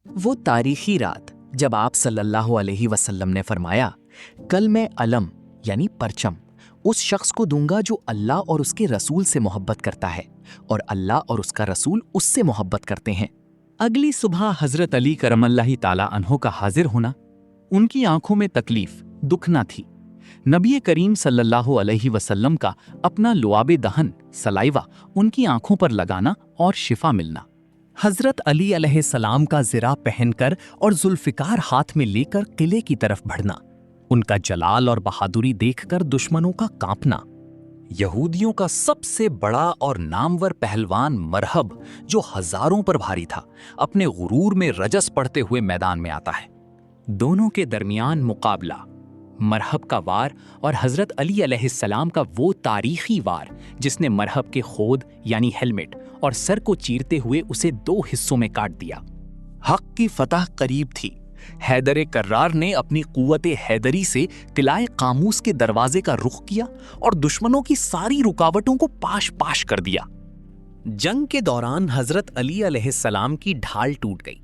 وہ تاریخی رات جب آپ صلی اللہ علیہ وسلم نے فرمایا، کل میں علم یعنی پرچم اس شخص کو دوں گا جو اللہ اور اس کے رسول سے محبت کرتا ہے اور اللہ اور اس کا رسول اس سے محبت کرتے ہیں۔ اگلی صبح حضرت علی کرم اللہ تعالی عنہ کا حاضر ہونا، ان کی آنکھوں میں تکلیف، دکھ نہ تھی۔ نبی کریم صلی اللہ علیہ وسلم کا اپنا لعاب دہن سلائیوا ان کی آنکھوں پر لگانا اور شفا ملنا۔ حضرت علی علیہ السلام کا زرہ پہن کر اور ذوالفقار ہاتھ میں لے کر قلعے کی طرف بڑھنا، ان کا جلال اور بہادری دیکھ کر دشمنوں کا کانپنا۔ یہودیوں کا سب سے بڑا اور نامور پہلوان مرہب، جو ہزاروں پر بھاری تھا، اپنے غرور میں رجس پڑھتے ہوئے میدان میں آتا ہے۔ دونوں کے درمیان مقابلہ، مرہب کا وار اور حضرت علی علیہ السلام کا وہ تاریخی وار جس نے مرہب کے خود یعنی ہیلمٹ اور سر کو چیرتے ہوئے اسے 2 حصوں میں کاٹ دیا۔ حق کی فتح قریب تھی۔ حیدر کرار نے اپنی قوت حیدری سے قلعہ قاموس کے دروازے کا رخ کیا اور دشمنوں کی ساری رکاوٹوں کو پاش پاش کر دیا۔ جنگ کے دوران حضرت علی علیہ السلام کی ڈھال ٹوٹ گئی۔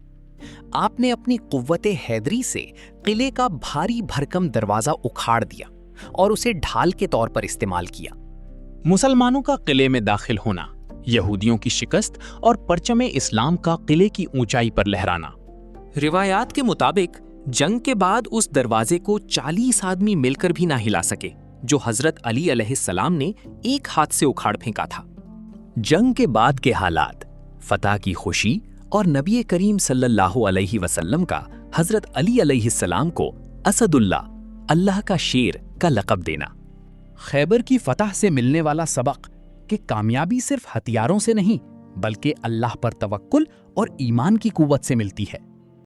آپ نے اپنی قوت حیدری سے قلعے کا بھاری بھرکم دروازہ اکھاڑ دیا اور اسے ڈھال کے طور پر استعمال کیا۔ مسلمانوں کا قلعے میں داخل ہونا، یہودیوں کی شکست اور پرچم اسلام کا قلعے کی اونچائی پر لہرانا۔ روایات کے مطابق جنگ کے بعد اس دروازے کو 40 آدمی مل کر بھی نہ ہلا سکے جو حضرت علی علیہ السلام نے ایک ہاتھ سے اکھاڑ پھینکا تھا۔ جنگ کے بعد کے حالات، فتح کی خوشی اور نبی کریم صلی اللہ علیہ وسلم کا حضرت علی علیہ السلام کو اسد اللہ، اللہ کا شیر کا لقب دینا۔ خیبر کی فتح سے ملنے والا سبق کہ کامیابی صرف ہتھیاروں سے نہیں بلکہ اللہ پر توکل اور ایمان کی قوت سے ملتی ہے۔